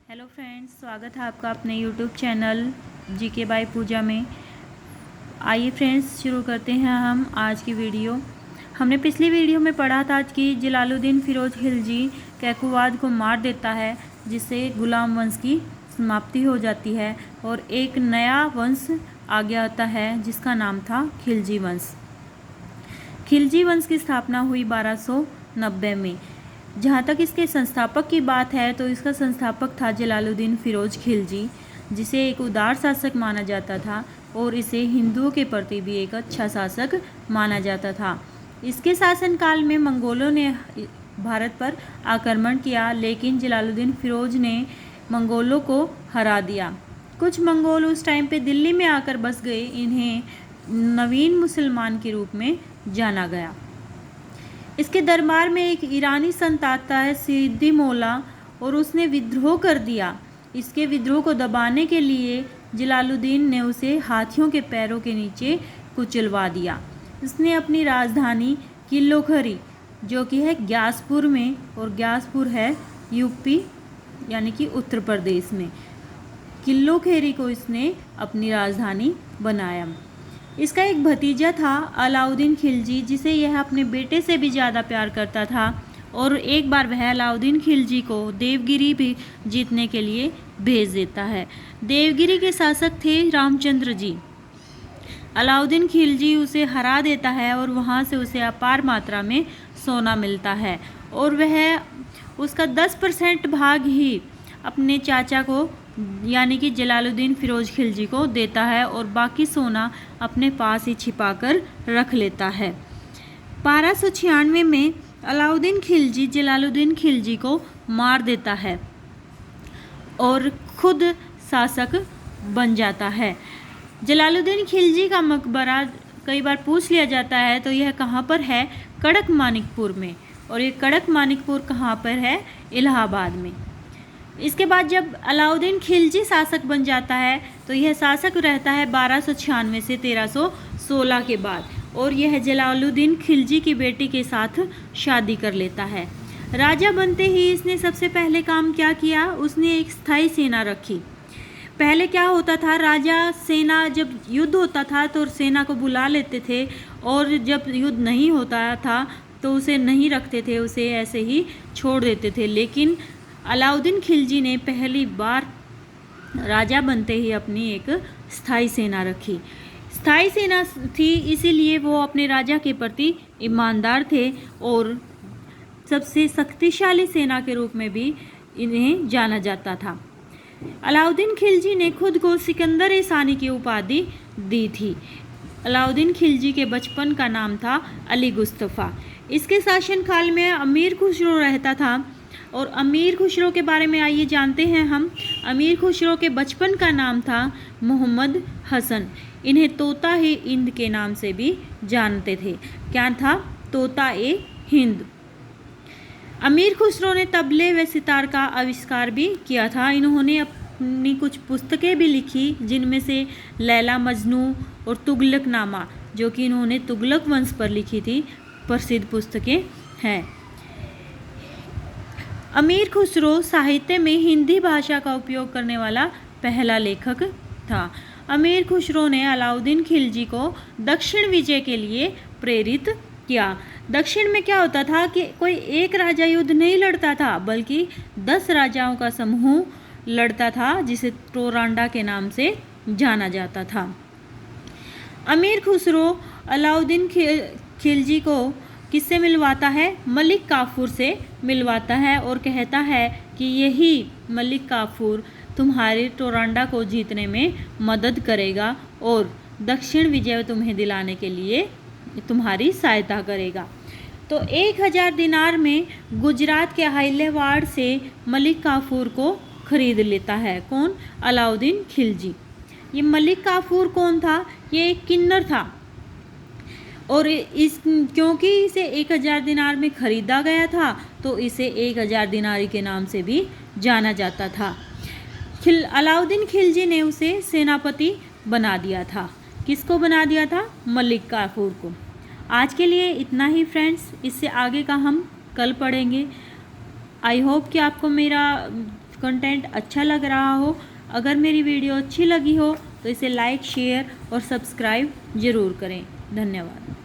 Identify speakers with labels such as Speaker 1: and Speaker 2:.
Speaker 1: Hello friends, स्वागत है आपका अपने यूट्यूब चैनल जीके बाय पूजा में। आइए फ्रेंड्स, शुरू करते हैं हम आज की वीडियो। हमने पिछली वीडियो में पढ़ा था कि जलालुद्दीन फिरोज खिलजी कैकुवाद को मार देता है, जिससे गुलाम वंश की समाप्ति हो जाती है और एक नया वंश आगे आता है जिसका नाम था खिलजी वंश। खिलजी वंश की स्थापना हुई 1290 में। जहाँ तक इसके संस्थापक की बात है तो इसका संस्थापक था जलालुद्दीन फिरोज खिलजी, जिसे एक उदार शासक माना जाता था और इसे हिंदुओं के प्रति भी एक अच्छा शासक माना जाता था। इसके शासनकाल में मंगोलों ने भारत पर आक्रमण किया, लेकिन जलालुद्दीन फिरोज ने मंगोलों को हरा दिया। कुछ मंगोल उस टाइम पे दिल्ली में आकर बस गए। इन्हें नवीन मुसलमान के रूप में जाना गया। इसके दरबार में एक ईरानी संत आता है सिद्दी मौला, और उसने विद्रोह कर दिया। इसके विद्रोह को दबाने के लिए जलालुद्दीन ने उसे हाथियों के पैरों के नीचे कुचलवा दिया। उसने अपनी राजधानी किल्लोखरी, जो कि है ग्यासपुर में, और ग्यासपुर है यूपी यानी कि उत्तर प्रदेश में, किल्लोखेरी को इसने अपनी राजधानी बनाया। इसका एक भतीजा था अलाउद्दीन खिलजी, जिसे यह अपने बेटे से भी ज़्यादा प्यार करता था, और एक बार वह अलाउद्दीन खिलजी को देवगिरी भी जीतने के लिए भेज देता है। देवगिरी के शासक थे रामचंद्र जी। अलाउद्दीन खिलजी उसे हरा देता है और वहाँ से उसे अपार मात्रा में सोना मिलता है, और वह उसका 10% भाग ही अपने चाचा को यानी कि जलालुद्दीन फिरोज खिलजी को देता है, और बाकी सोना अपने पास ही छिपाकर रख लेता है। 1296 में अलाउद्दीन खिलजी जलालुद्दीन खिलजी को मार देता है और खुद शासक बन जाता है। जलालुद्दीन खिलजी का मकबरा कई बार पूछ लिया जाता है, तो यह कहाँ पर है? कड़क मानिकपुर में। और ये कड़क मानिकपुर कहाँ पर है? इलाहाबाद में। इसके बाद जब अलाउद्दीन खिलजी शासक बन जाता है तो यह शासक रहता है 1296 से 1316 के बाद, और यह जलालुद्दीन खिलजी की बेटी के साथ शादी कर लेता है। राजा बनते ही इसने सबसे पहले काम क्या किया? उसने एक स्थायी सेना रखी। पहले क्या होता था, राजा सेना जब युद्ध होता था तो सेना को बुला लेते थे, और जब युद्ध नहीं होता था तो उसे नहीं रखते थे, उसे ऐसे ही छोड़ देते थे। लेकिन अलाउद्दीन खिलजी ने पहली बार राजा बनते ही अपनी एक स्थायी सेना रखी। स्थायी सेना थी इसीलिए वो अपने राजा के प्रति ईमानदार थे, और सबसे शक्तिशाली सेना के रूप में भी इन्हें जाना जाता था। अलाउद्दीन खिलजी ने खुद को सिकंदर सानी की उपाधि दी थी। अलाउद्दीन खिलजी के बचपन का नाम था अली गुस्तफा। इसके शासनकाल में अमीर खुसरो रहता था, और अमीर खुसरो के बारे में आइए जानते हैं हम। अमीर खुसरो के बचपन का नाम था मोहम्मद हसन। इन्हें तोता ए हिंद के नाम से भी जानते थे। क्या था? तोता ए हिंद। अमीर खुसरो ने तबले व सितार का आविष्कार भी किया था। इन्होंने अपनी कुछ पुस्तकें भी लिखी, जिनमें से लैला मजनू और तुगलकनामा, जो कि इन्होंने तुगलक वंश पर लिखी थी, प्रसिद्ध पुस्तकें हैं। अमीर खुसरो साहित्य में हिंदी भाषा का उपयोग करने वाला पहला लेखक था। अमीर खुसरो ने अलाउद्दीन खिलजी को दक्षिण विजय के लिए प्रेरित किया। दक्षिण में क्या होता था कि कोई एक राजा युद्ध नहीं लड़ता था, बल्कि 10 राजाओं का समूह लड़ता था, जिसे टोरांडा के नाम से जाना जाता था। अमीर खुसरो अलाउद्दीन खिलजी को किससे मिलवाता है? मलिक काफूर से मिलवाता है, और कहता है कि यही मलिक काफूर तुम्हारे टोरांडा को जीतने में मदद करेगा और दक्षिण विजय तुम्हें दिलाने के लिए तुम्हारी सहायता करेगा। तो 1000 दिनार में गुजरात के हाइलेवाड़ से मलिक काफूर को खरीद लेता है। कौन? अलाउद्दीन खिलजी। ये मलिक काफूर कौन था? ये एक किन्नर था, और क्योंकि इसे 1000 दिनार में खरीदा गया था तो इसे 1000 दिनारी के नाम से भी जाना जाता था। अलाउद्दीन खिलजी ने उसे सेनापति बना दिया था। किसको बना दिया था? मलिक काफूर को। आज के लिए इतना ही फ्रेंड्स, इससे आगे का हम कल पढ़ेंगे। आई होप कि आपको मेरा कंटेंट अच्छा लग रहा हो, अगर मेरी वीडियो अच्छी लगी हो तो इसे लाइक, शेयर और सब्सक्राइब ज़रूर करें। धन्यवाद।